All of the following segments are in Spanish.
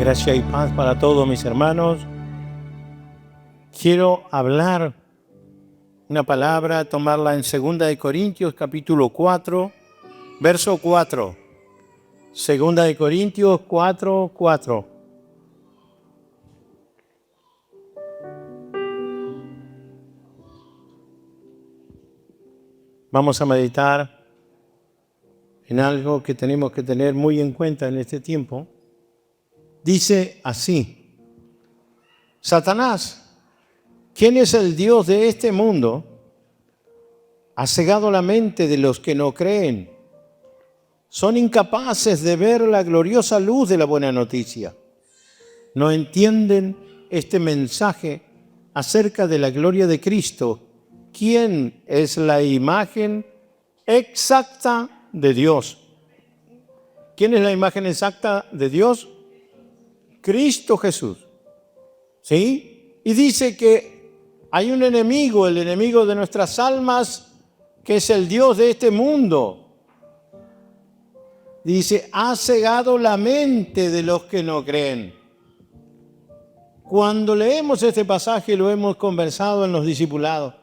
Gracia y paz para todos mis hermanos. Quiero hablar una palabra, tomarla en 2 Corintios capítulo 4, verso 4. 2 Corintios 4, 4. Vamos a meditar en algo que tenemos que tener muy en cuenta en este tiempo. Dice así: Satanás, quien es el Dios de este mundo, ha cegado la mente de los que no creen. Son incapaces de ver la gloriosa luz de la buena noticia. No entienden este mensaje acerca de la gloria de Cristo, quien es la imagen exacta de Dios. ¿Quién es la imagen exacta de Dios? Cristo Jesús. ¿Sí? Y dice que hay un enemigo, el enemigo de nuestras almas, que es el Dios de este mundo. Dice, ha cegado la mente de los que no creen. Cuando leemos este pasaje, lo hemos conversado en los discipulados,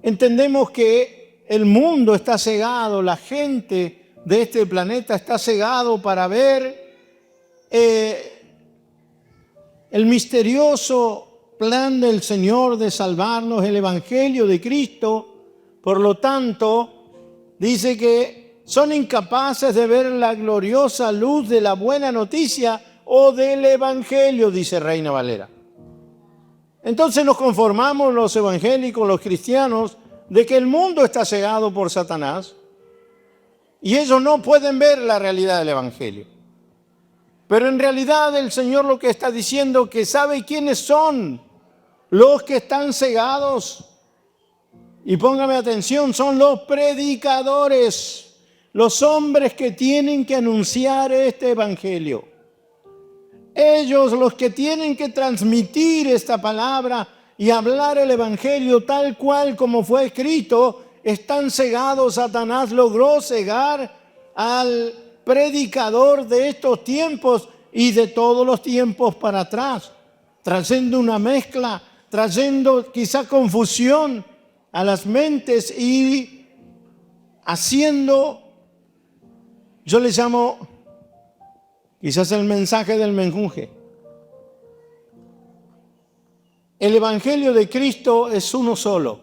entendemos que el mundo está cegado, la gente de este planeta está cegado para ver el misterioso plan del Señor de salvarnos, el Evangelio de Cristo. Por lo tanto, dice que son incapaces de ver la gloriosa luz de la buena noticia o del Evangelio, dice Reina Valera. Entonces nos conformamos los evangélicos, los cristianos, de que el mundo está cegado por Satanás y ellos no pueden ver la realidad del Evangelio. Pero en realidad el Señor lo que está diciendo, que sabe quiénes son los que están cegados. Y póngame atención, son los predicadores, los hombres que tienen que anunciar este evangelio. Ellos los que tienen que transmitir esta palabra y hablar el evangelio tal cual como fue escrito, están cegados. Satanás logró cegar al predicador de estos tiempos y de todos los tiempos para atrás, trayendo una mezcla, trayendo quizá confusión a las mentes y haciendo, yo le llamo quizás el mensaje del menjunje. El evangelio de Cristo es uno solo,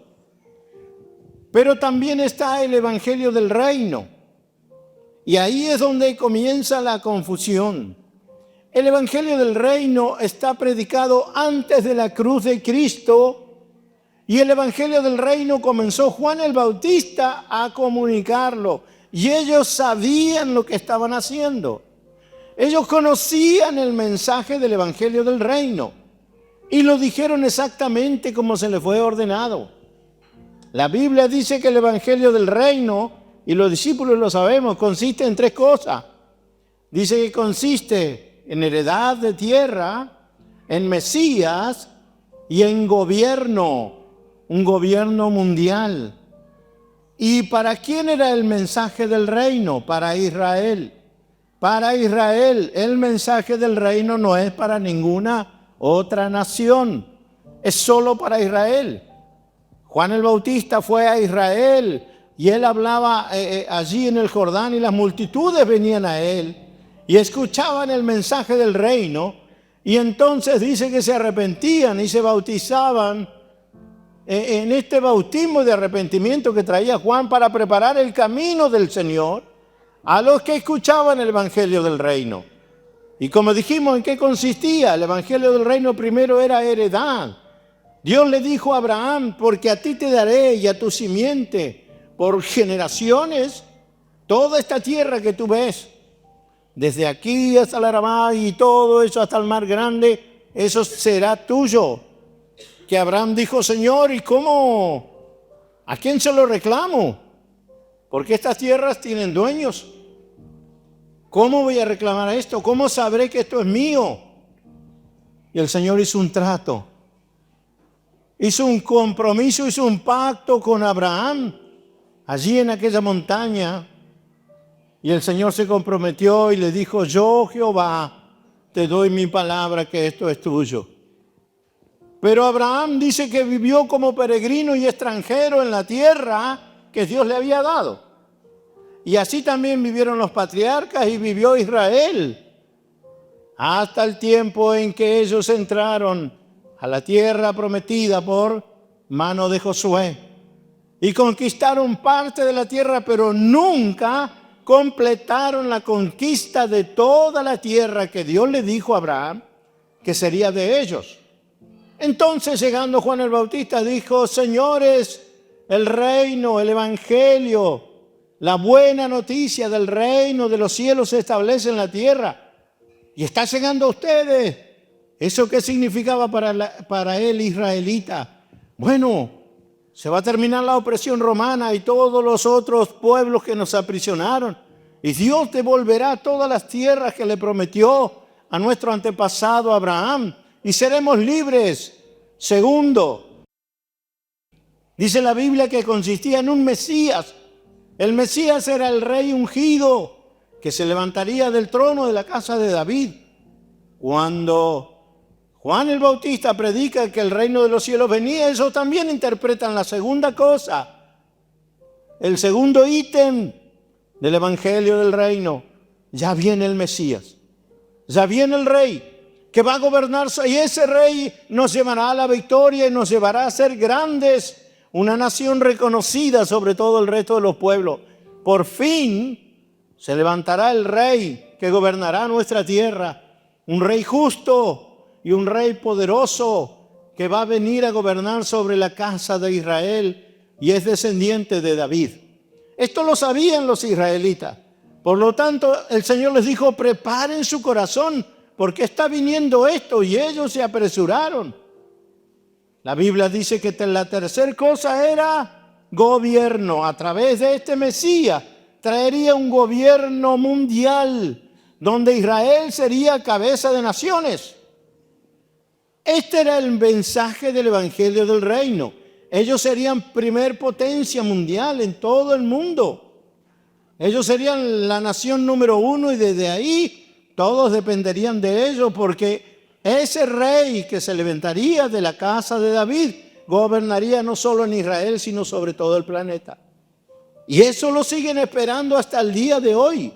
pero también está el evangelio del reino. Y ahí es donde comienza la confusión. El evangelio del reino está predicado antes de la cruz de Cristo, y el evangelio del reino comenzó Juan el Bautista a comunicarlo. Y ellos sabían lo que estaban haciendo. Ellos conocían el mensaje del evangelio del reino y lo dijeron exactamente como se les fue ordenado. La Biblia dice que el evangelio del reino, y los discípulos lo sabemos, consiste en 3 cosas. Dice que consiste en heredad de tierra, en Mesías y en gobierno, un gobierno mundial. ¿Y para quién era el mensaje del reino? Para Israel. Para Israel. El mensaje del reino no es para ninguna otra nación, es solo para Israel. Juan el Bautista fue a Israel y él hablaba allí en el Jordán, y las multitudes venían a él y escuchaban el mensaje del reino, y entonces dice que se arrepentían y se bautizaban en este bautismo de arrepentimiento que traía Juan para preparar el camino del Señor a los que escuchaban el evangelio del reino. Y como dijimos, ¿en qué consistía? El evangelio del reino primero era heredad. Dios le dijo a Abraham: porque a ti te daré y a tu simiente por generaciones toda esta tierra que tú ves, desde aquí hasta la Arabá y todo eso hasta el mar grande, eso será tuyo. Que Abraham dijo: Señor, ¿y cómo? ¿A quién se lo reclamo? Porque estas tierras tienen dueños. ¿Cómo voy a reclamar esto? ¿Cómo sabré que esto es mío? Y el Señor hizo un trato, hizo un compromiso, hizo un pacto con Abraham allí en aquella montaña. Y el Señor se comprometió y le dijo: yo, Jehová, te doy mi palabra que esto es tuyo. Pero Abraham dice que vivió como peregrino y extranjero en la tierra que Dios le había dado. Y así también vivieron los patriarcas y vivió Israel hasta el tiempo en que ellos entraron a la tierra prometida por mano de Josué. Y conquistaron parte de la tierra, pero nunca completaron la conquista de toda la tierra que Dios le dijo a Abraham que sería de ellos. Entonces, llegando Juan el Bautista, dijo: señores, el reino, el evangelio, la buena noticia del reino de los cielos se establece en la tierra y está llegando a ustedes. ¿Eso qué significaba para él, israelita? Bueno, se va a terminar la opresión romana y todos los otros pueblos que nos aprisionaron, y Dios devolverá todas las tierras que le prometió a nuestro antepasado Abraham, y seremos libres. Segundo, dice la Biblia que consistía en un Mesías. El Mesías era el rey ungido que se levantaría del trono de la casa de David. Cuando Juan el Bautista predica que el reino de los cielos venía, eso también interpretan la segunda cosa, el segundo ítem del evangelio del reino. Ya viene el Mesías, ya viene el rey que va a gobernar, y ese rey nos llevará a la victoria y nos llevará a ser grandes, una nación reconocida sobre todo el resto de los pueblos. Por fin se levantará el rey que gobernará nuestra tierra, un rey justo y un rey poderoso que va a venir a gobernar sobre la casa de Israel y es descendiente de David. Esto lo sabían los israelitas. Por lo tanto, el Señor les dijo: preparen su corazón, porque está viniendo esto, y ellos se apresuraron. La Biblia dice que la tercera cosa era gobierno. A través de este Mesías traería un gobierno mundial, donde Israel sería cabeza de naciones. Este era el mensaje del evangelio del reino. Ellos serían primer potencia mundial en todo el mundo. Ellos serían la nación número uno, y desde ahí todos dependerían de ellos, porque ese rey que se levantaría de la casa de David gobernaría no solo en Israel, sino sobre todo el planeta. Y eso lo siguen esperando hasta el día de hoy.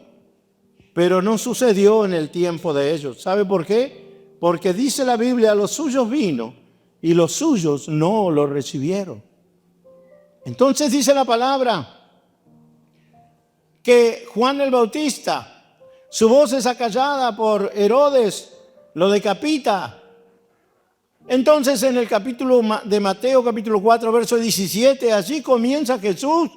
Pero no sucedió en el tiempo de ellos. ¿Sabe por qué? Porque dice la Biblia: los suyos vino y los suyos no lo recibieron. Entonces dice la palabra que Juan el Bautista, su voz es acallada por Herodes, lo decapita. Entonces en el capítulo de Mateo, capítulo 4, verso 17, allí comienza Jesús.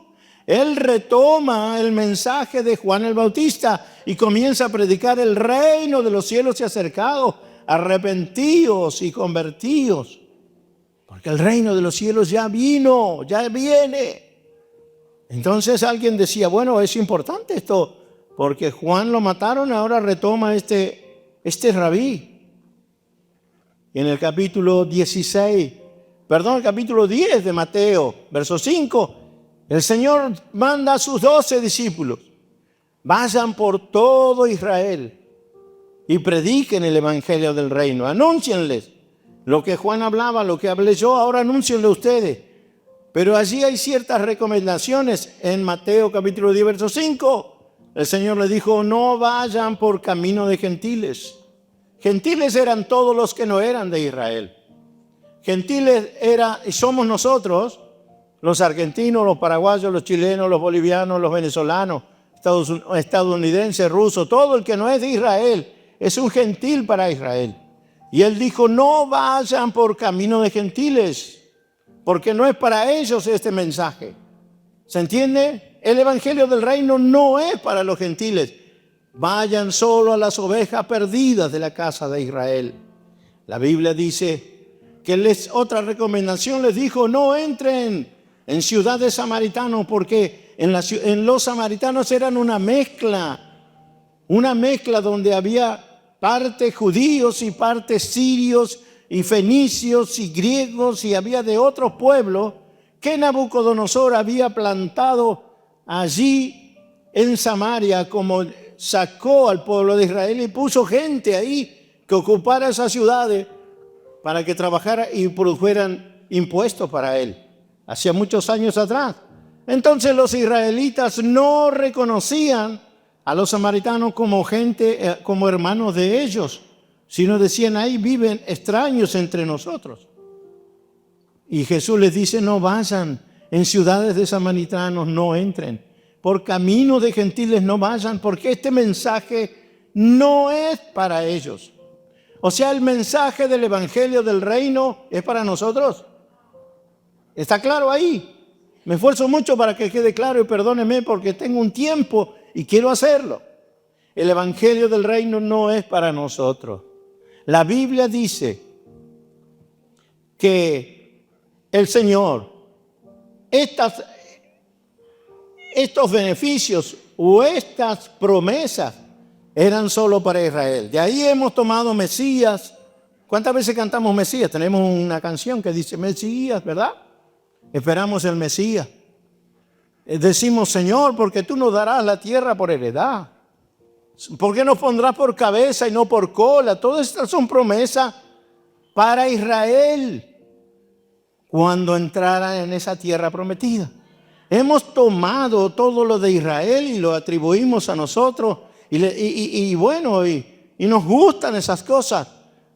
Él retoma el mensaje de Juan el Bautista y comienza a predicar: el reino de los cielos se ha acercado, arrepentíos y convertíos, porque el reino de los cielos ya vino, ya viene. Entonces alguien decía: bueno, es importante esto, porque Juan lo mataron, ahora retoma este rabí. Y en el capítulo 10 de Mateo, verso 5, el Señor manda a sus 12 discípulos: vayan por todo Israel y prediquen el evangelio del reino. Anúncienles lo que Juan hablaba, lo que hablé yo, ahora anúncienlo ustedes. Pero allí hay ciertas recomendaciones. En Mateo capítulo 10, verso 5, el Señor le dijo: no vayan por camino de gentiles. Gentiles eran todos los que no eran de Israel. Gentiles y somos nosotros, los argentinos, los paraguayos, los chilenos, los bolivianos, los venezolanos, estadounidenses, rusos, todo el que no es de Israel es un gentil para Israel. Y él dijo: no vayan por camino de gentiles, porque no es para ellos este mensaje. ¿Se entiende? El evangelio del reino no es para los gentiles. Vayan solo a las ovejas perdidas de la casa de Israel. La Biblia dice que otra recomendación les dijo: no entren en ciudades samaritanos, porque en los samaritanos eran una mezcla donde había parte judíos y parte sirios y fenicios y griegos, y había de otros pueblos que Nabucodonosor había plantado allí en Samaria, como sacó al pueblo de Israel y puso gente ahí que ocupara esas ciudades para que trabajara y produjeran impuestos para él. Hacía muchos años atrás. Entonces los israelitas no reconocían a los samaritanos como gente, como hermanos de ellos, sino decían, ahí viven extraños entre nosotros. Y Jesús les dice, no vayan, en ciudades de samaritanos no entren, por camino de gentiles no vayan, porque este mensaje no es para ellos. O sea, el mensaje del evangelio del reino es para nosotros. ¿Está claro ahí? Me esfuerzo mucho para que quede claro y perdóneme porque tengo un tiempo y quiero hacerlo. El evangelio del reino no es para nosotros. La Biblia dice que el Señor, estos beneficios o estas promesas eran solo para Israel. De ahí hemos tomado Mesías. ¿Cuántas veces cantamos Mesías? Tenemos una canción que dice Mesías, ¿verdad? Esperamos el Mesías. Decimos, Señor, porque tú nos darás la tierra por heredad. ¿Por qué nos pondrás por cabeza y no por cola? Todas estas son promesas para Israel cuando entrara en esa tierra prometida. Hemos tomado todo lo de Israel y lo atribuimos a nosotros y nos gustan esas cosas,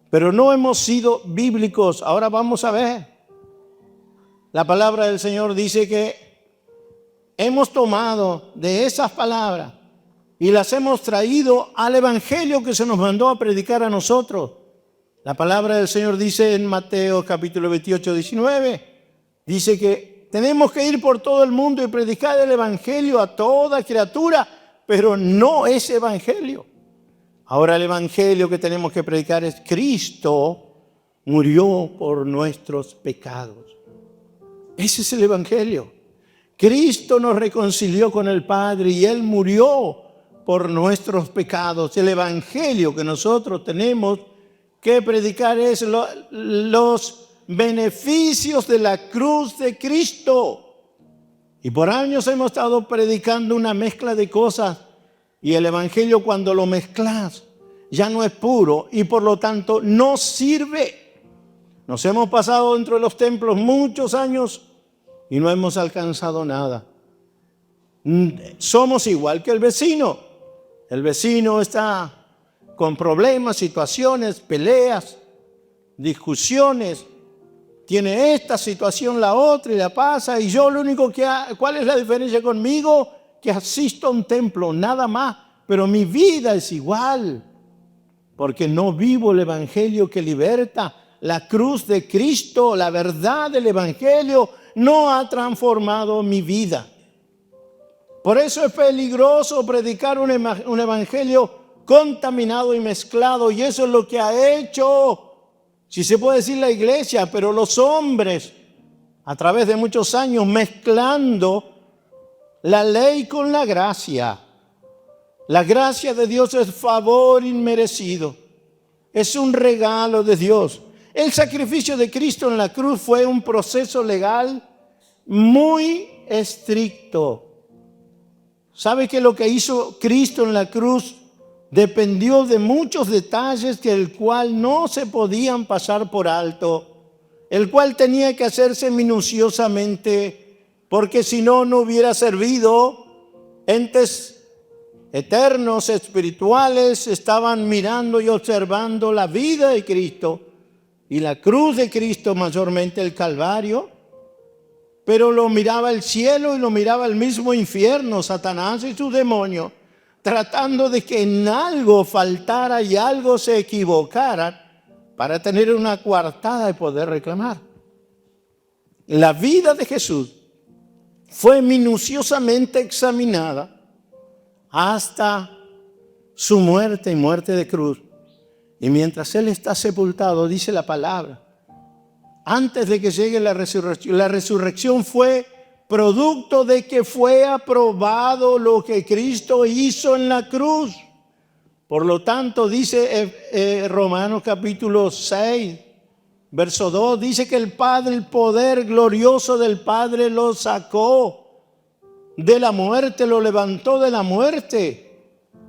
pero no hemos sido bíblicos. Ahora vamos a ver. La palabra del Señor dice que hemos tomado de esas palabras y las hemos traído al evangelio que se nos mandó a predicar a nosotros. La palabra del Señor dice en Mateo capítulo 28, 19, dice que tenemos que ir por todo el mundo y predicar el evangelio a toda criatura, pero no es evangelio. Ahora el evangelio que tenemos que predicar es Cristo murió por nuestros pecados. Ese es el evangelio. Cristo nos reconcilió con el Padre y Él murió por nuestros pecados. El evangelio que nosotros tenemos que predicar es los beneficios de la cruz de Cristo. Y por años hemos estado predicando una mezcla de cosas y el evangelio cuando lo mezclas ya no es puro y por lo tanto no sirve. Nos hemos pasado dentro de los templos muchos años y no hemos alcanzado nada. Somos igual que el vecino. El vecino está con problemas, situaciones, peleas, discusiones. Tiene esta situación, la otra y la pasa. Y yo lo único que ¿cuál es la diferencia conmigo? Que asisto a un templo, nada más. Pero mi vida es igual. Porque no vivo el evangelio que liberta. La cruz de Cristo, la verdad del evangelio no ha transformado mi vida. Por eso es peligroso predicar un evangelio contaminado y mezclado. Y eso es lo que ha hecho, si se puede decir la iglesia, pero los hombres, a través de muchos años, mezclando la ley con la gracia. La gracia de Dios es favor inmerecido. Es un regalo de Dios. El sacrificio de Cristo en la cruz fue un proceso legal muy estricto. ¿Sabe que lo que hizo Cristo en la cruz dependió de muchos detalles que el cual no se podían pasar por alto, el cual tenía que hacerse minuciosamente, porque si no, no hubiera servido? Entes eternos, espirituales, estaban mirando y observando la vida de Cristo y la cruz de Cristo, mayormente el Calvario, pero lo miraba el cielo y lo miraba el mismo infierno, Satanás y sus demonios, tratando de que en algo faltara y algo se equivocara para tener una coartada de poder reclamar. La vida de Jesús fue minuciosamente examinada hasta su muerte y muerte de cruz. Y mientras Él está sepultado, dice la palabra, antes de que llegue la resurrección fue producto de que fue aprobado lo que Cristo hizo en la cruz. Por lo tanto, dice Romanos capítulo 6, verso 2, dice que el Padre, el poder glorioso del Padre lo sacó de la muerte, lo levantó de la muerte.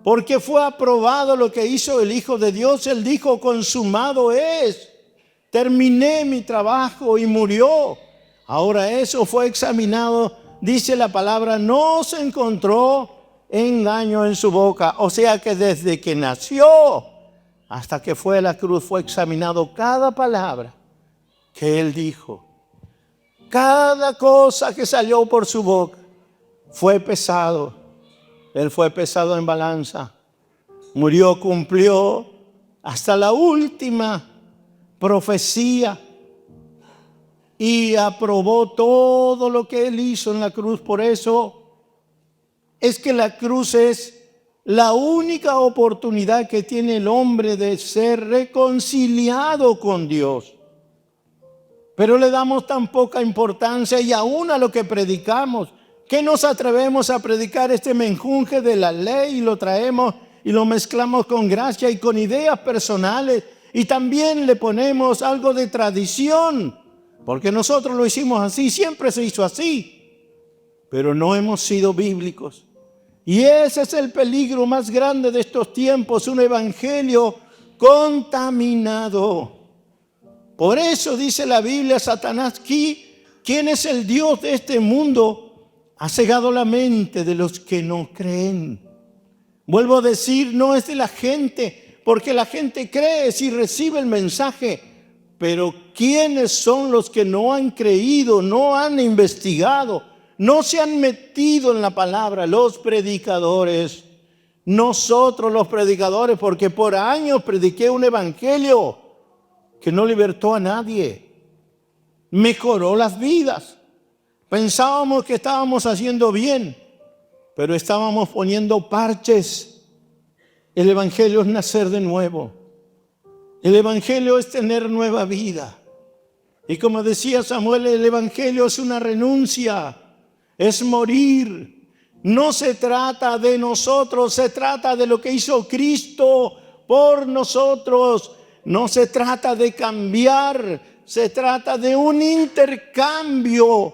porque fue aprobado lo que hizo el Hijo de Dios. Él dijo, consumado es. Terminé mi trabajo y murió. Ahora eso fue examinado. Dice la palabra, no se encontró engaño en su boca. O sea que desde que nació hasta que fue a la cruz fue examinado cada palabra que él dijo. Cada cosa que salió por su boca fue pesado. Él fue pesado en balanza. Murió, cumplió hasta la última profecía y aprobó todo lo que él hizo en la cruz. Por eso es que la cruz es la única oportunidad que tiene el hombre de ser reconciliado con Dios. Pero le damos tan poca importancia y aún a lo que predicamos, que nos atrevemos a predicar este menjunje de la ley y lo traemos y lo mezclamos con gracia y con ideas personales, y también le ponemos algo de tradición, porque nosotros lo hicimos así, siempre se hizo así, pero no hemos sido bíblicos. Y ese es el peligro más grande de estos tiempos, un evangelio contaminado. Por eso dice la Biblia, Satanás, ¿quién es el Dios de este mundo? Ha cegado la mente de los que no creen. Vuelvo a decir, no es de la gente, porque la gente cree si recibe el mensaje. Pero ¿quiénes son los que no han creído, no han investigado, no se han metido en la palabra? Los predicadores. Nosotros los predicadores, porque por años prediqué un evangelio que no libertó a nadie, mejoró las vidas. Pensábamos que estábamos haciendo bien, pero estábamos poniendo parches. El evangelio es nacer de nuevo. El evangelio es tener nueva vida. Y como decía Samuel, el evangelio es una renuncia, es morir. No se trata de nosotros, se trata de lo que hizo Cristo por nosotros. No se trata de cambiar, se trata de un intercambio.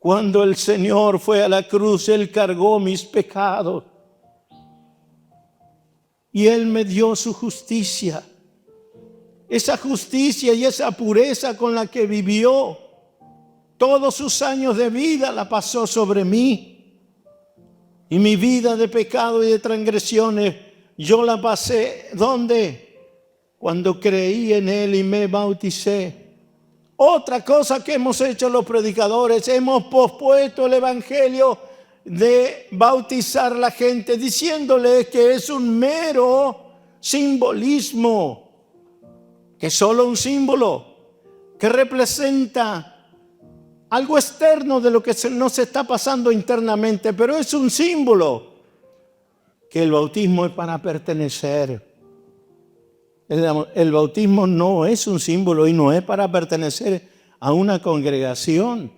Cuando el Señor fue a la cruz, Él cargó mis pecados y Él me dio su justicia. Esa justicia y esa pureza con la que vivió todos sus años de vida la pasó sobre mí. Y mi vida de pecado y de transgresiones yo la pasé, ¿dónde? Cuando creí en Él y me bauticé. Otra cosa que hemos hecho los predicadores, hemos pospuesto el evangelio de bautizar a la gente, diciéndoles que es un mero simbolismo, que es solo un símbolo, que representa algo externo de lo que no se está pasando internamente, pero es un símbolo, que el bautismo es para pertenecer. El bautismo no es un símbolo y no es para pertenecer a una congregación.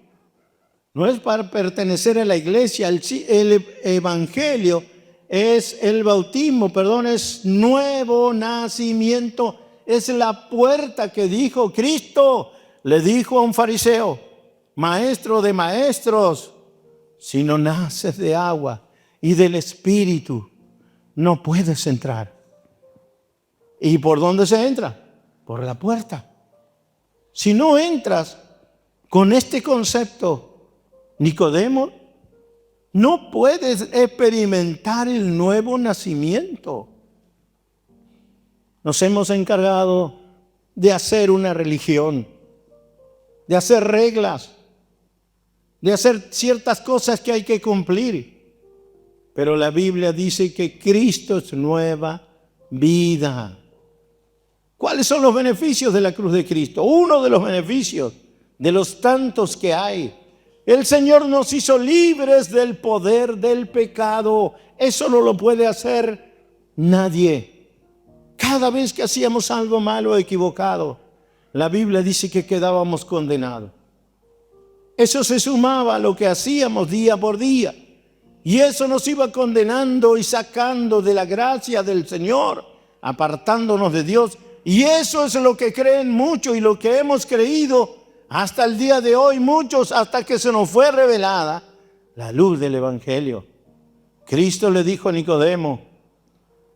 No es para pertenecer a la iglesia. El evangelio es el bautismo, es nuevo nacimiento. Es la puerta que dijo Cristo. Le dijo a un fariseo, maestro de maestros, si no naces de agua y del Espíritu, no puedes entrar. ¿Y por dónde se entra? Por la puerta. Si no entras con este concepto, Nicodemo, no puedes experimentar el nuevo nacimiento. Nos hemos encargado de hacer una religión, de hacer reglas, de hacer ciertas cosas que hay que cumplir. Pero la Biblia dice que Cristo es nueva vida. ¿Cuáles son los beneficios de la cruz de Cristo? Uno de los beneficios, de los tantos que hay. El Señor nos hizo libres del poder del pecado. Eso no lo puede hacer nadie. Cada vez que hacíamos algo malo o equivocado, la Biblia dice que quedábamos condenados. Eso se sumaba a lo que hacíamos día por día. Y eso nos iba condenando y sacando de la gracia del Señor, apartándonos de Dios. Y eso es lo que creen muchos y lo que hemos creído hasta el día de hoy, muchos, hasta que se nos fue revelada la luz del evangelio. Cristo le dijo a Nicodemo,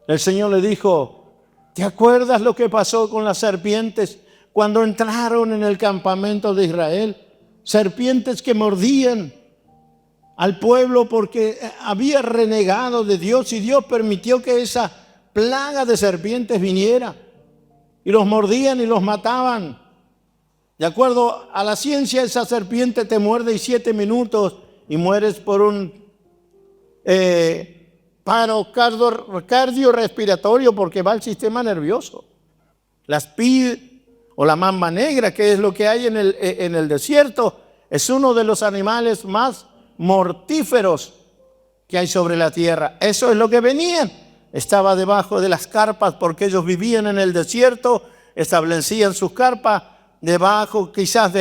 El Señor le dijo, ¿te acuerdas lo que pasó con las serpientes cuando entraron en el campamento de Israel? Serpientes que mordían al pueblo porque había renegado de Dios y Dios permitió que esa plaga de serpientes viniera y los mordían y los mataban. De acuerdo a la ciencia, esa serpiente te muerde en 7 minutos y mueres por un paro cardiorrespiratorio porque va al sistema nervioso. La spid o la mamba negra, que es lo que hay en el desierto, es uno de los animales más mortíferos que hay sobre la tierra. Eso es lo que venían. Estaba debajo de las carpas porque ellos vivían en el desierto, establecían sus carpas debajo, quizás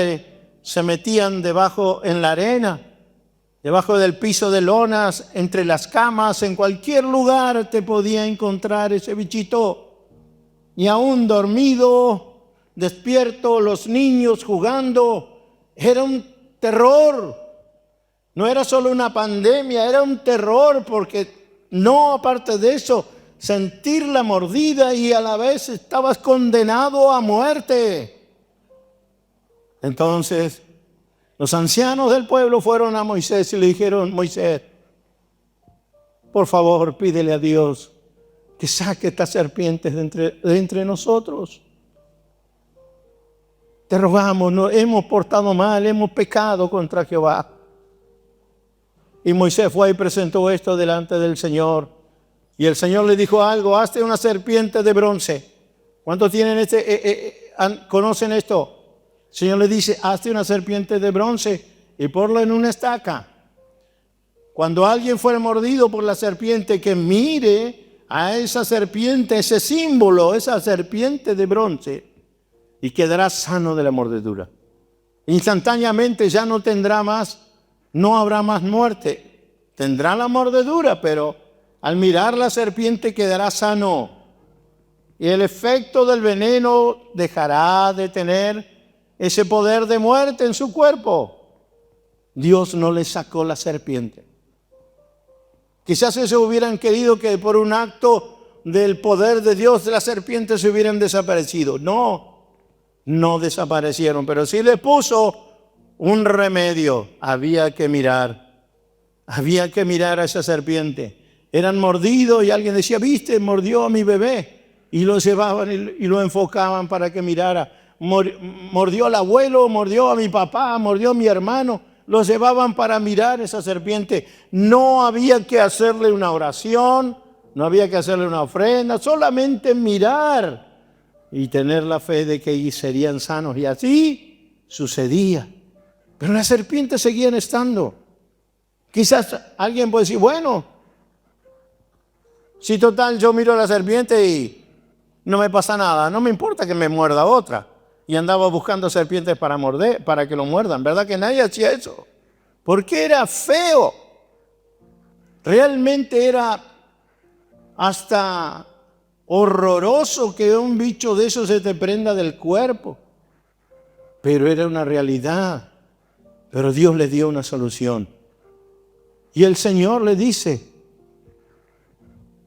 se metían debajo en la arena, debajo del piso de lonas, entre las camas, en cualquier lugar te podía encontrar ese bichito. Y aún dormido, despierto, los niños jugando, era un terror. No era solo una pandemia, era un terror porque no, aparte de eso, sentir la mordida y a la vez estabas condenado a muerte. Entonces, los ancianos del pueblo fueron a Moisés y le dijeron, Moisés, por favor, pídele a Dios que saque estas serpientes de entre nosotros. Te rogamos, nos hemos portado mal, hemos pecado contra Jehová. Y Moisés fue y presentó esto delante del Señor. Y el Señor le dijo algo, hazte una serpiente de bronce. ¿Cuántos tienen conocen esto? El Señor le dice, hazte una serpiente de bronce y ponla en una estaca. Cuando alguien fuera mordido por la serpiente, que mire a esa serpiente, ese símbolo, esa serpiente de bronce, y quedará sano de la mordedura. Instantáneamente ya no habrá más muerte. Tendrá la mordedura, pero al mirar la serpiente quedará sano. Y el efecto del veneno dejará de tener ese poder de muerte en su cuerpo. Dios no le sacó la serpiente. Quizás ellos hubieran querido que por un acto del poder de Dios las serpientes se hubieran desaparecido. No desaparecieron, pero sí le puso un remedio. Había que mirar a esa serpiente. Eran mordidos y alguien decía, viste, mordió a mi bebé. Y lo llevaban y lo enfocaban para que mirara. Mordió al abuelo, mordió a mi papá, mordió a mi hermano. Los llevaban para mirar esa serpiente. No había que hacerle una oración, no había que hacerle una ofrenda, solamente mirar y tener la fe de que serían sanos. Y así sucedía. Pero las serpientes seguían estando. Quizás alguien puede decir, bueno, si total yo miro a la serpiente y no me pasa nada, no me importa que me muerda otra. Y andaba buscando serpientes para que lo muerdan. ¿Verdad que nadie hacía eso? Porque era feo. Realmente era hasta horroroso que un bicho de esos se te prenda del cuerpo. Pero era una realidad. Pero Dios le dio una solución. Y el Señor le dice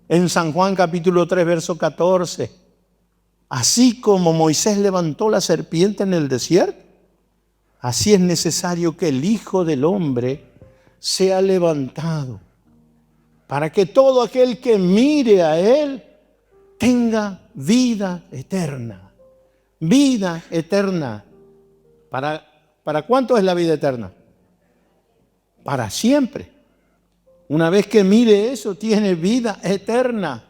en San Juan capítulo 3, verso 14, así como Moisés levantó la serpiente en el desierto, así es necesario que el Hijo del Hombre sea levantado, para que todo aquel que mire a Él tenga vida eterna. Vida eterna. ¿Para cuánto es la vida eterna? Para siempre. Una vez que mire eso, tiene vida eterna.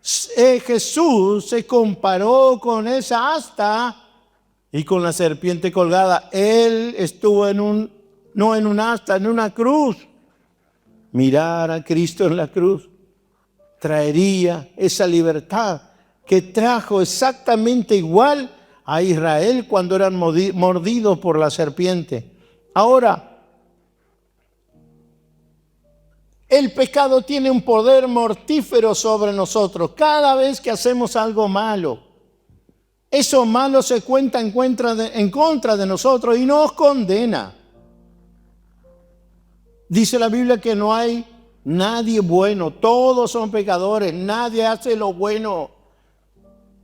Jesús se comparó con esa asta y con la serpiente colgada. Él estuvo no en un asta, en una cruz. Mirar a Cristo en la cruz traería esa libertad que trajo exactamente igual a Israel cuando eran mordidos por la serpiente. Ahora, el pecado tiene un poder mortífero sobre nosotros. Cada vez que hacemos algo malo, eso malo se cuenta en contra de nosotros y nos condena. Dice la Biblia que no hay Nadie bueno, todos son pecadores, nadie hace lo bueno.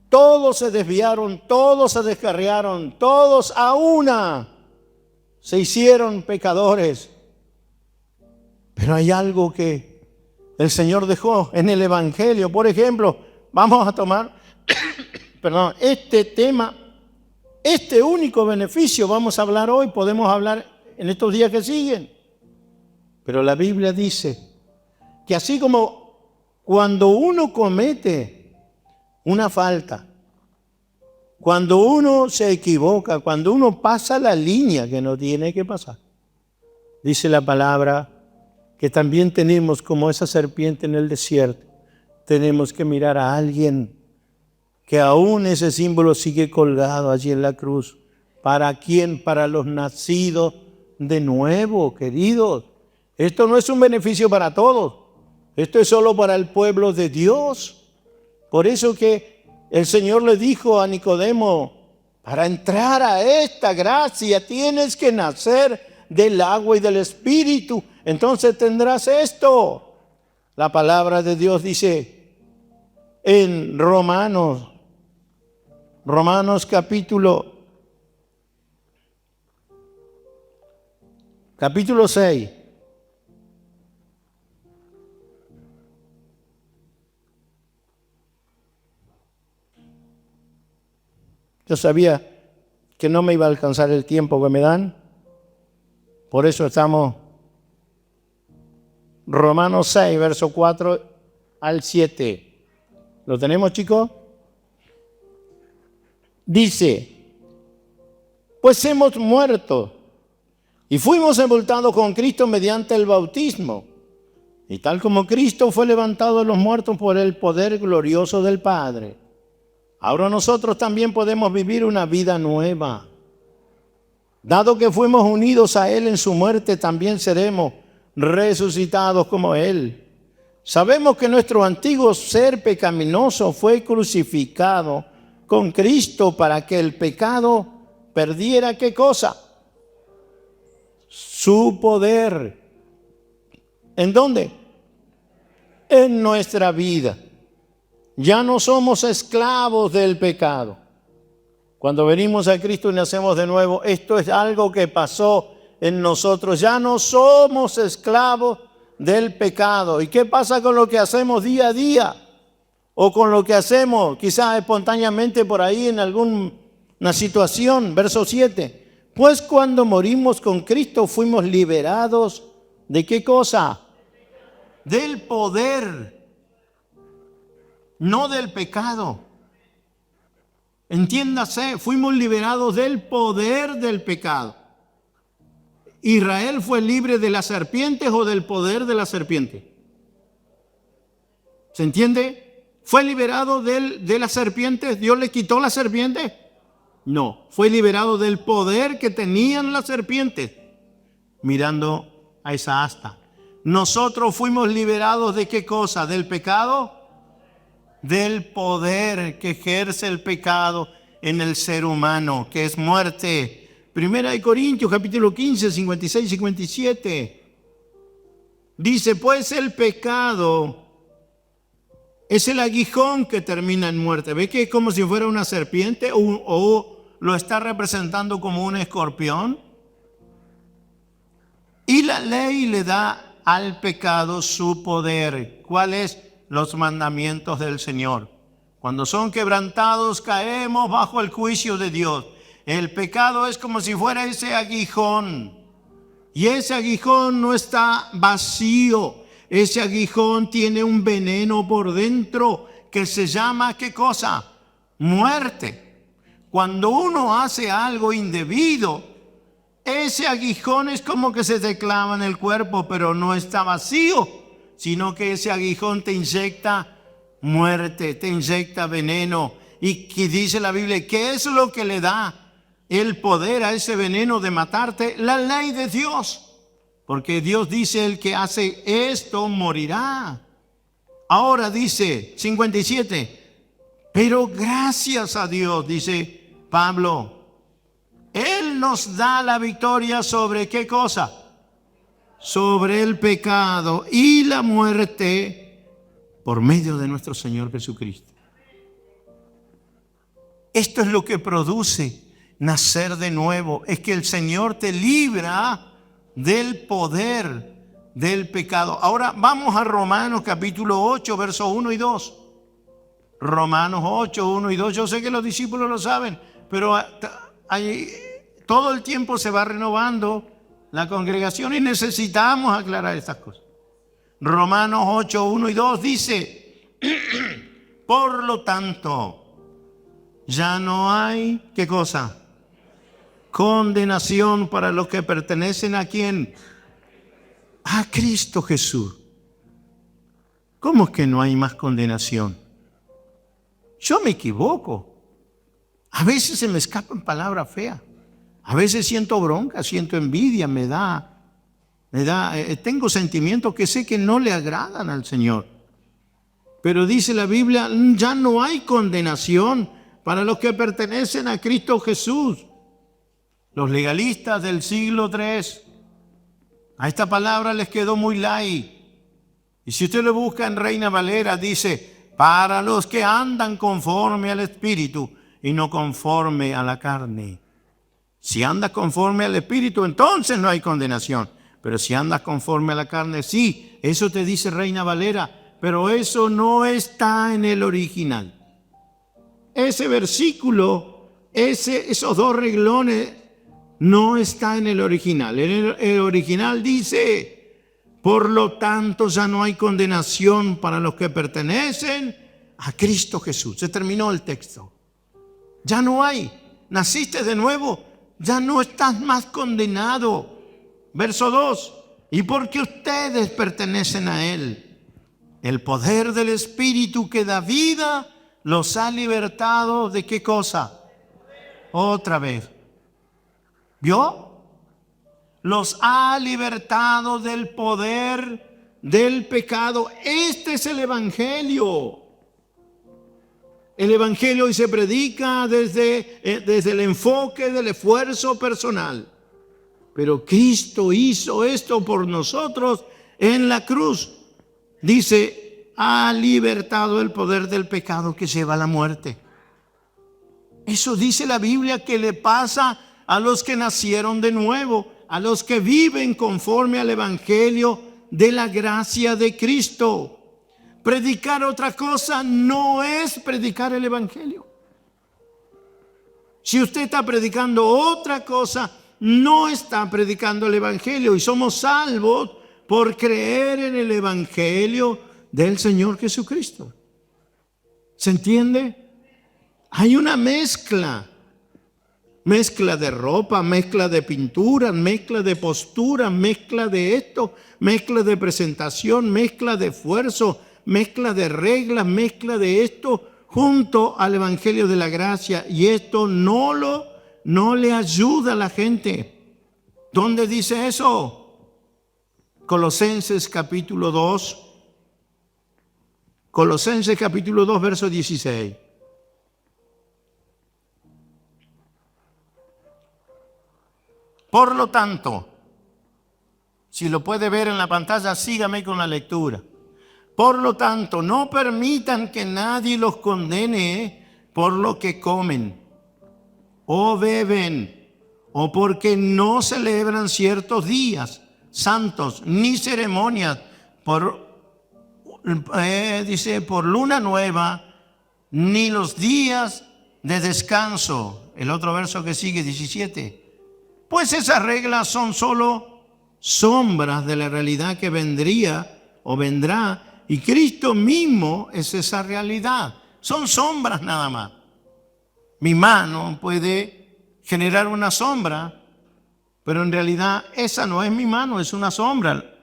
Todos se desviaron, todos se descarriaron, todos a una se hicieron pecadores. Pero hay algo que el Señor dejó en el Evangelio. Por ejemplo, vamos a tomar, este tema, este único beneficio vamos a hablar hoy, podemos hablar en estos días que siguen. Pero la Biblia dice que así como cuando uno comete una falta, cuando uno se equivoca, cuando uno pasa la línea que no tiene que pasar, dice la palabra que también tenemos como esa serpiente en el desierto, tenemos que mirar a alguien que aún ese símbolo sigue colgado allí en la cruz. ¿Para quién? Para los nacidos de nuevo, queridos. Esto no es un beneficio para todos. Esto es solo para el pueblo de Dios. Por eso que el Señor le dijo a Nicodemo, para entrar a esta gracia tienes que nacer del agua y del Espíritu. Entonces tendrás esto. La palabra de Dios dice en Romanos capítulo 6. Yo sabía que no me iba a alcanzar el tiempo que me dan. Por eso estamos Romanos 6, verso 4 al 7. ¿Lo tenemos, chicos? Dice, pues hemos muerto y fuimos sepultados con Cristo mediante el bautismo. Y tal como Cristo fue levantado de los muertos por el poder glorioso del Padre, ahora nosotros también podemos vivir una vida nueva. Dado que fuimos unidos a Él en su muerte, también seremos resucitados como Él. Sabemos que nuestro antiguo ser pecaminoso fue crucificado con Cristo para que el pecado perdiera, ¿qué cosa? Su poder. ¿En dónde? En nuestra vida. Ya no somos esclavos del pecado. Cuando venimos a Cristo y nacemos de nuevo, esto es algo que pasó en nosotros. Ya no somos esclavos del pecado. ¿Y qué pasa con lo que hacemos día a día? O con lo que hacemos quizás espontáneamente por ahí en alguna situación. Verso 7. Pues cuando morimos con Cristo fuimos liberados ¿de qué cosa? Del poder, no del pecado. Entiéndase, fuimos liberados del poder del pecado. ¿Israel fue libre de las serpientes o del poder de la serpiente? ¿Se entiende? ¿Fue liberado de las serpientes? ¿Dios le quitó la serpiente? No, fue liberado del poder que tenían las serpientes. Mirando a esa asta. Nosotros fuimos liberados ¿de qué cosa? ¿Del pecado? Del poder que ejerce el pecado en el ser humano, que es muerte. Primera de Corintios, capítulo 15, 56 y 57. Dice, pues el pecado es el aguijón que termina en muerte. ¿Ve que es como si fuera una serpiente o lo está representando como un escorpión? Y la ley le da al pecado su poder. ¿Cuáles? Los mandamientos del Señor. Cuando son quebrantados, caemos bajo el juicio de Dios. El pecado es como si fuera ese aguijón. Y ese aguijón no está vacío. Ese aguijón tiene un veneno por dentro que se llama, ¿qué cosa? Muerte. Cuando uno hace algo indebido, ese aguijón es como que se te clava en el cuerpo, pero no está vacío, sino que ese aguijón te inyecta muerte, te inyecta veneno. Y que dice la Biblia, ¿qué es lo que le da el poder a ese veneno de matarte? La ley de Dios. Porque Dios dice, el que hace esto morirá. Ahora dice 57, pero gracias a Dios, dice Pablo, Él nos da la victoria sobre ¿qué cosa? sobre el pecado y la muerte por medio de nuestro Señor Jesucristo. Esto es lo que produce nacer de nuevo, es que el Señor te libra del poder del pecado. Ahora vamos a Romanos capítulo 8, versos 1 y 2. Romanos 8, 1 y 2. Yo sé que los discípulos lo saben, pero todo el tiempo se va renovando la congregación y necesitamos aclarar estas cosas. Romanos 8, 1 y 2 dice: por lo tanto, ya no hay, ¿qué cosa? Condenación para los que pertenecen ¿a quién? A Cristo Jesús. ¿Cómo es que no hay más condenación? Yo me equivoco. A veces se me escapan palabras feas. A veces siento bronca, siento envidia, tengo sentimientos que sé que no le agradan al Señor. Pero dice la Biblia, ya no hay condenación para los que pertenecen a Cristo Jesús. Los legalistas del siglo III, a esta palabra les quedó muy light. Y si usted lo busca en Reina Valera, dice: para los que andan conforme al Espíritu y no conforme a la carne. Si andas conforme al Espíritu, entonces no hay condenación. Pero si andas conforme a la carne, sí. Eso te dice Reina Valera, pero eso no está en el original. Ese versículo, esos dos renglones, no está en el original. El original dice: por lo tanto ya no hay condenación para los que pertenecen a Cristo Jesús. Se terminó el texto. Ya no hay. Naciste de nuevo, ya no estás más condenado. Verso 2: y porque ustedes pertenecen a Él, el poder del Espíritu que da vida los ha libertado ¿de qué cosa? Otra vez. ¿Vio? Los ha libertado del poder del pecado. Este es el Evangelio. El Evangelio hoy se predica desde el enfoque del esfuerzo personal. Pero Cristo hizo esto por nosotros en la cruz. Dice: ha libertado el poder del pecado que lleva a la muerte. Eso dice la Biblia que le pasa a los que nacieron de nuevo, a los que viven conforme al Evangelio de la gracia de Cristo. Predicar otra cosa no es predicar el Evangelio. Si usted está predicando otra cosa, no está predicando el Evangelio. Y somos salvos por creer en el Evangelio del Señor Jesucristo. ¿Se entiende? Hay una mezcla de ropa, mezcla de pintura, mezcla de postura, mezcla de esto, mezcla de presentación, mezcla de esfuerzo, mezcla de reglas, mezcla de esto junto al Evangelio de la gracia. Y esto no le ayuda a la gente. ¿Dónde dice eso? Colosenses capítulo 2. Colosenses capítulo 2, verso 16. Por lo tanto, si lo puede ver en la pantalla, sígame con la lectura. Por lo tanto, no permitan que nadie los condene por lo que comen o beben, o porque no celebran ciertos días santos, ni ceremonias, dice, por luna nueva, ni los días de descanso. El otro verso que sigue, 17. Pues esas reglas son solo sombras de la realidad que vendría o vendrá, y Cristo mismo es esa realidad. Son sombras nada más. Mi mano puede generar una sombra, pero en realidad esa no es mi mano, es una sombra.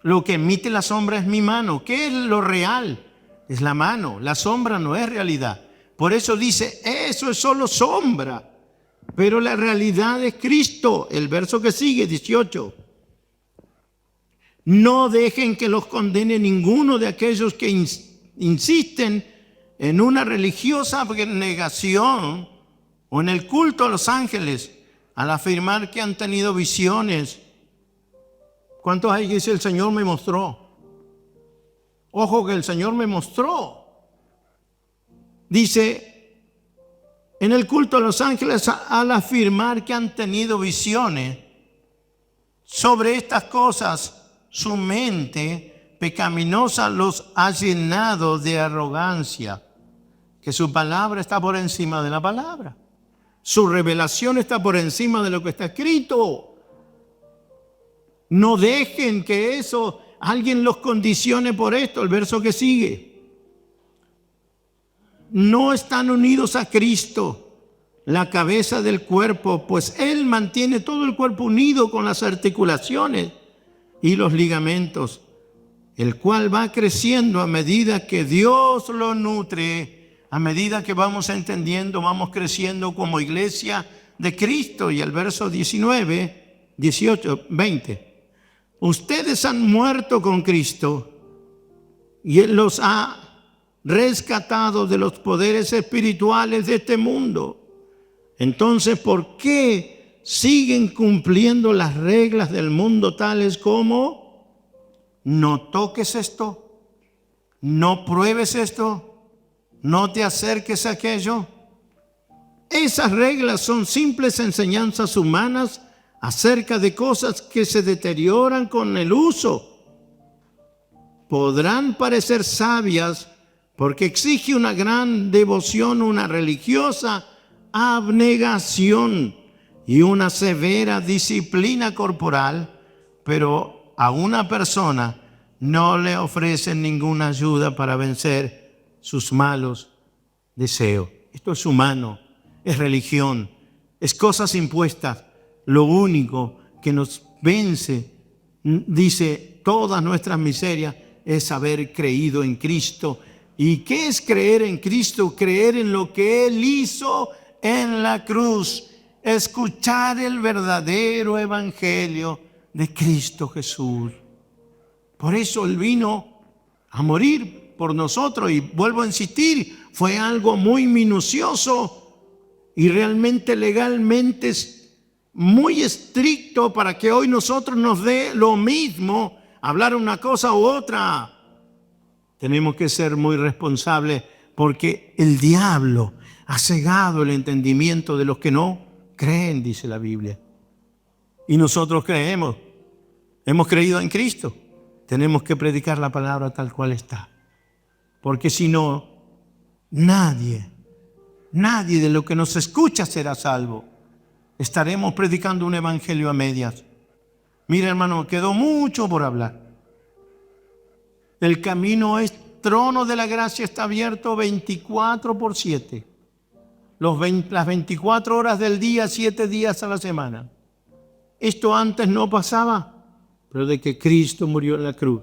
Lo que emite la sombra es mi mano. ¿Qué es lo real? Es la mano. La sombra no es realidad. Por eso dice, eso es solo sombra. Pero la realidad es Cristo. El verso que sigue, 18. No dejen que los condene ninguno de aquellos que insisten en una religiosa negación o en el culto a los ángeles, al afirmar que han tenido visiones ¿Cuántos hay que dice el Señor me mostró? Ojo que el Señor me mostró. Dice, en el culto a los ángeles, al afirmar que han tenido visiones sobre estas cosas, su mente pecaminosa los ha llenado de arrogancia, que su palabra está por encima de la palabra. Su revelación está por encima de lo que está escrito. No dejen que eso alguien los condicione por esto. El verso que sigue. No están unidos a Cristo, la cabeza del cuerpo, pues Él mantiene todo el cuerpo unido con las articulaciones y los ligamentos, el cual va creciendo a medida que Dios lo nutre. A medida que vamos entendiendo, vamos creciendo como iglesia de Cristo. Y el verso 19, 18, 20. Ustedes han muerto con Cristo y Él los ha rescatado de los poderes espirituales de este mundo. Entonces, ¿por qué siguen cumpliendo las reglas del mundo tales como no toques esto, no pruebes esto, no te acerques a aquello? Esas reglas son simples enseñanzas humanas acerca de cosas que se deterioran con el uso. Podrán parecer sabias porque exige una gran devoción, una religiosa abnegación y una severa disciplina corporal, pero a una persona no le ofrecen ninguna ayuda para vencer sus malos deseos. Esto es humano, es religión, es cosas impuestas. Lo único que nos vence, dice, todas nuestras miserias, es haber creído en Cristo. ¿Y qué es creer en Cristo? Creer en lo que Él hizo en la cruz. Escuchar el verdadero evangelio de Cristo Jesús. Por eso Él vino a morir por nosotros, y vuelvo a insistir, fue algo muy minucioso y realmente legalmente muy estricto para que hoy nosotros nos dé lo mismo hablar una cosa u otra. Tenemos que ser muy responsables porque el diablo ha cegado el entendimiento de los que no creen, dice la Biblia. Y nosotros creemos, hemos creído en Cristo. Tenemos que predicar la palabra tal cual está. Porque si no, nadie de lo que nos escucha será salvo. Estaremos predicando un evangelio a medias. Mira, hermano, quedó mucho por hablar. El camino es trono de la gracia, está abierto 24/7. Las 24 horas del día, 7 días a la semana. Esto antes no pasaba, pero de que Cristo murió en la cruz,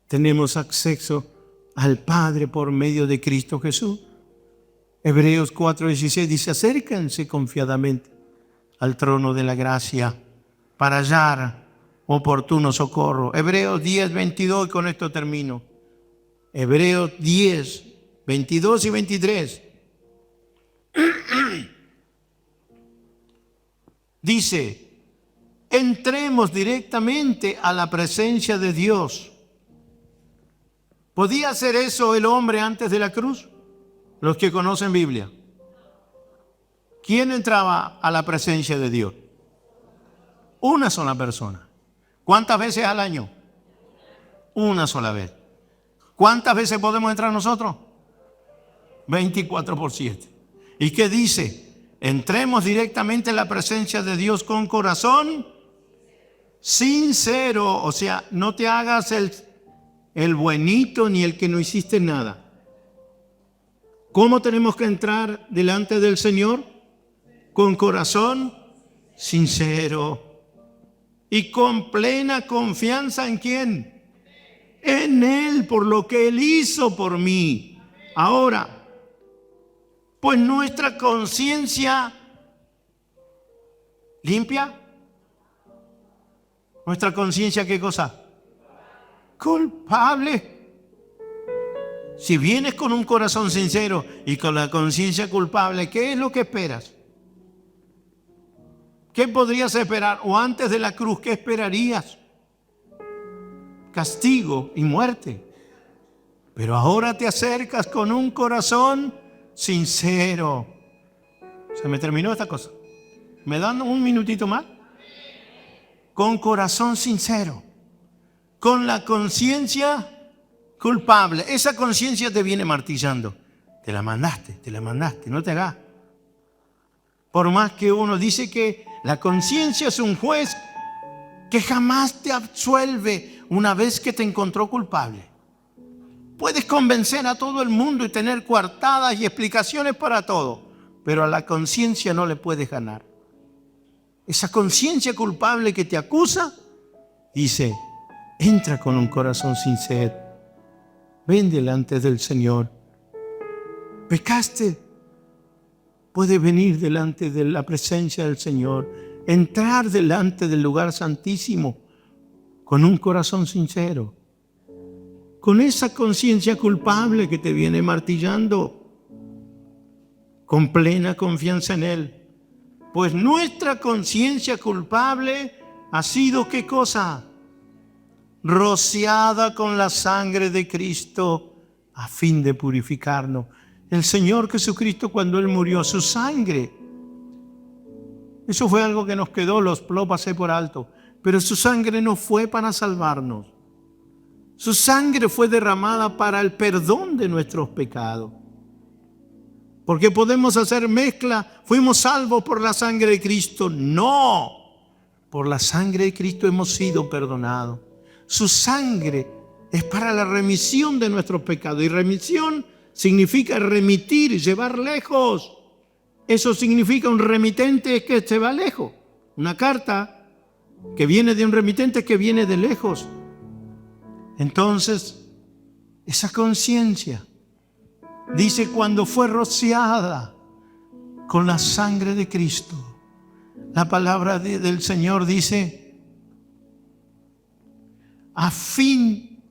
tenemos acceso al Padre por medio de Cristo Jesús. Hebreos 4:16 dice, acérquense confiadamente al trono de la gracia para hallar oportuno socorro. Hebreos 10:22, y con esto termino. Hebreos 10:22 y 23. Dice, entremos directamente a la presencia de Dios. ¿Podía hacer eso el hombre antes de la cruz? Los que conocen Biblia. ¿Quién entraba a la presencia de Dios? Una sola persona. ¿Cuántas veces al año? Una sola vez. ¿Cuántas veces podemos entrar nosotros? 24/7. ¿Y qué dice? Entremos directamente en la presencia de Dios con corazón sincero. O sea, no te hagas el buenito ni el que no hiciste nada. ¿Cómo tenemos que entrar delante del Señor? Con corazón sincero y con plena confianza ¿en quién? En Él, por lo que Él hizo por mí. Ahora, pues nuestra conciencia limpia. ¿Nuestra conciencia qué cosa? Culpable. Si vienes con un corazón sincero y con la conciencia culpable, ¿qué es lo que esperas? ¿Qué podrías esperar? O antes de la cruz, ¿qué esperarías? castigo y muerte. Pero ahora te acercas con un corazón sincero. Se me terminó esta cosa. ¿Me dan un minutito más? Con corazón sincero, con la conciencia culpable. Esa conciencia te viene martillando. Te la mandaste, no te hagas. Por más que uno dice que la conciencia es un juez que jamás te absuelve una vez que te encontró culpable. Puedes convencer a todo el mundo y tener coartadas y explicaciones para todo, pero a la conciencia no le puedes ganar. Esa conciencia culpable que te acusa, dice, entra con un corazón sincero. Ven delante del Señor. Pecaste. Puedes venir delante de la presencia del Señor, entrar delante del lugar santísimo con un corazón sincero, con esa conciencia culpable que te viene martillando, con plena confianza en Él. Pues nuestra conciencia culpable ha sido, ¿qué cosa? Rociada con la sangre de Cristo a fin de purificarnos. El Señor Jesucristo, cuando Él murió, su sangre, eso fue algo que nos quedó, lo pasé por alto, pero su sangre no fue para salvarnos. Su sangre fue derramada para el perdón de nuestros pecados. Porque podemos hacer mezcla, fuimos salvos por la sangre de Cristo. No, por la sangre de Cristo hemos sido perdonados. Su sangre es para la remisión de nuestros pecados. Y remisión significa remitir, llevar lejos. Eso significa un remitente que se va lejos. Una carta que viene de un remitente que viene de lejos. Entonces, esa conciencia, dice, cuando fue rociada con la sangre de Cristo, la palabra del Señor dice, a fin,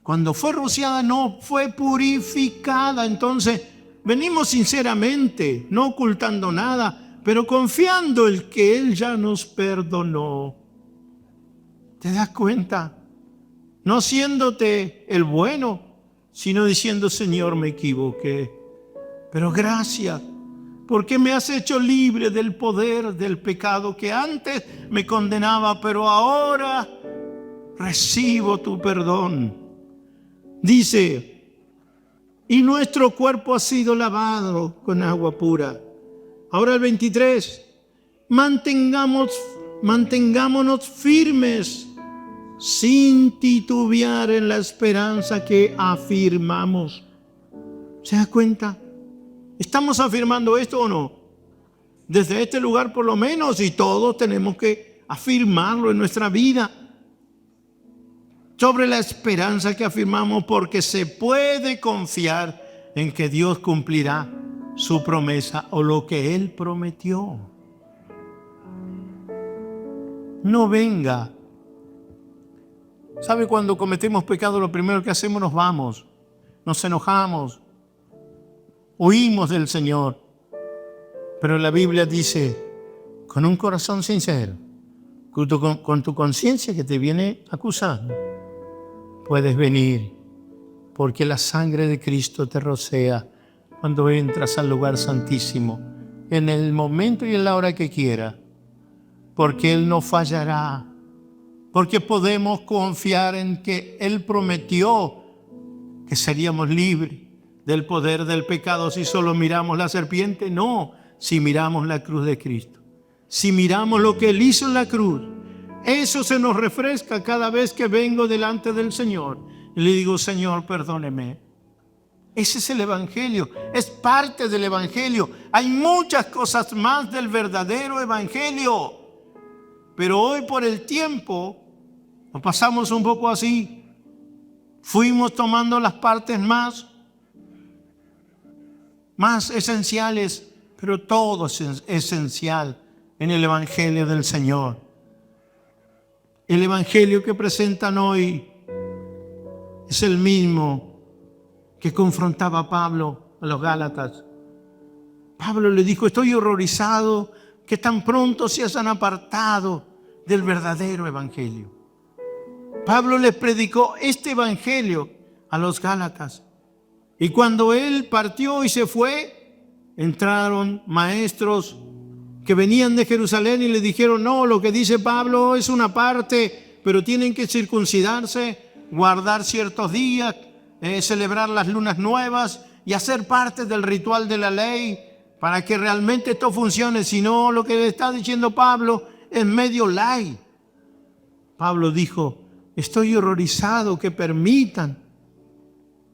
cuando fue rociada no fue purificada. Entonces, venimos sinceramente, no ocultando nada, pero confiando en que Él ya nos perdonó. ¿Te das cuenta? No siéndote el bueno, sino diciendo, Señor, me equivoqué, pero gracias, porque me has hecho libre del poder del pecado que antes me condenaba, pero ahora recibo tu perdón. Dice, y nuestro cuerpo ha sido lavado con agua pura. Ahora el 23, mantengámonos firmes, sin titubear en la esperanza que afirmamos. ¿Se da cuenta? ¿Estamos afirmando esto o no? Desde este lugar por lo menos, y todos tenemos que afirmarlo en nuestra vida. Sobre la esperanza que afirmamos, porque se puede confiar en que Dios cumplirá su promesa o lo que Él prometió. No venga. ¿Sabe? Cuando cometemos pecado, lo primero que hacemos, nos vamos, nos enojamos, huimos del Señor. Pero la Biblia dice, con un corazón sincero, con tu conciencia que te viene acusando, puedes venir, porque la sangre de Cristo te rocea cuando entras al lugar santísimo, en el momento y en la hora que quiera, porque Él no fallará. Porque podemos confiar en que Él prometió que seríamos libres del poder del pecado si solo miramos la serpiente. No, si miramos la cruz de Cristo. Si miramos lo que Él hizo en la cruz. Eso se nos refresca cada vez que vengo delante del Señor. Y le digo, Señor, perdóneme. Ese es el Evangelio, es parte del Evangelio. Hay muchas cosas más del verdadero Evangelio. Pero hoy por el tiempo nos pasamos un poco así. Fuimos tomando las partes más esenciales, pero todo es esencial en el Evangelio del Señor. El Evangelio que presentan hoy es el mismo que confrontaba Pablo a los Gálatas. Pablo le dijo, estoy horrorizado que tan pronto se hayan apartado del verdadero Evangelio. Pablo les predicó este evangelio a los Gálatas. Y cuando él partió y se fue, entraron maestros que venían de Jerusalén y le dijeron: no, lo que dice Pablo es una parte, pero tienen que circuncidarse, guardar ciertos días, celebrar las lunas nuevas y hacer parte del ritual de la ley para que realmente esto funcione. Si no, lo que le está diciendo Pablo es medio ley. Pablo dijo: estoy horrorizado que permitan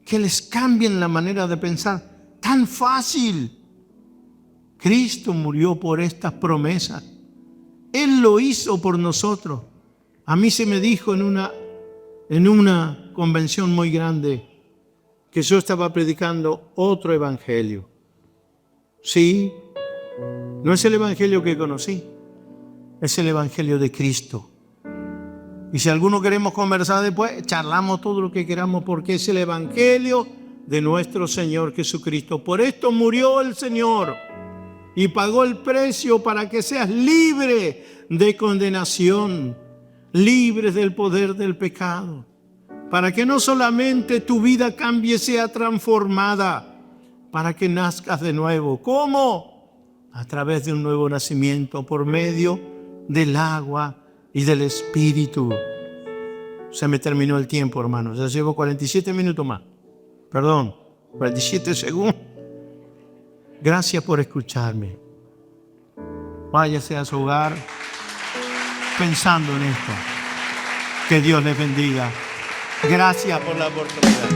que les cambien la manera de pensar tan fácil. Cristo murió por estas promesas. Él lo hizo por nosotros. A mí se me dijo en una convención muy grande que yo estaba predicando otro evangelio. Sí, no es el evangelio que conocí, es el evangelio de Cristo. Y si alguno queremos conversar después, charlamos todo lo que queramos, porque es el evangelio de nuestro Señor Jesucristo. Por esto murió el Señor y pagó el precio para que seas libre de condenación, libre del poder del pecado, para que no solamente tu vida cambie, sea transformada, para que nazcas de nuevo. ¿Cómo? A través de un nuevo nacimiento por medio del agua y del Espíritu. Se me terminó el tiempo, hermanos. Ya llevo 47 minutos más. Perdón, 47 segundos. Gracias por escucharme. Váyase a su hogar pensando en esto. Que Dios les bendiga. Gracias por la oportunidad.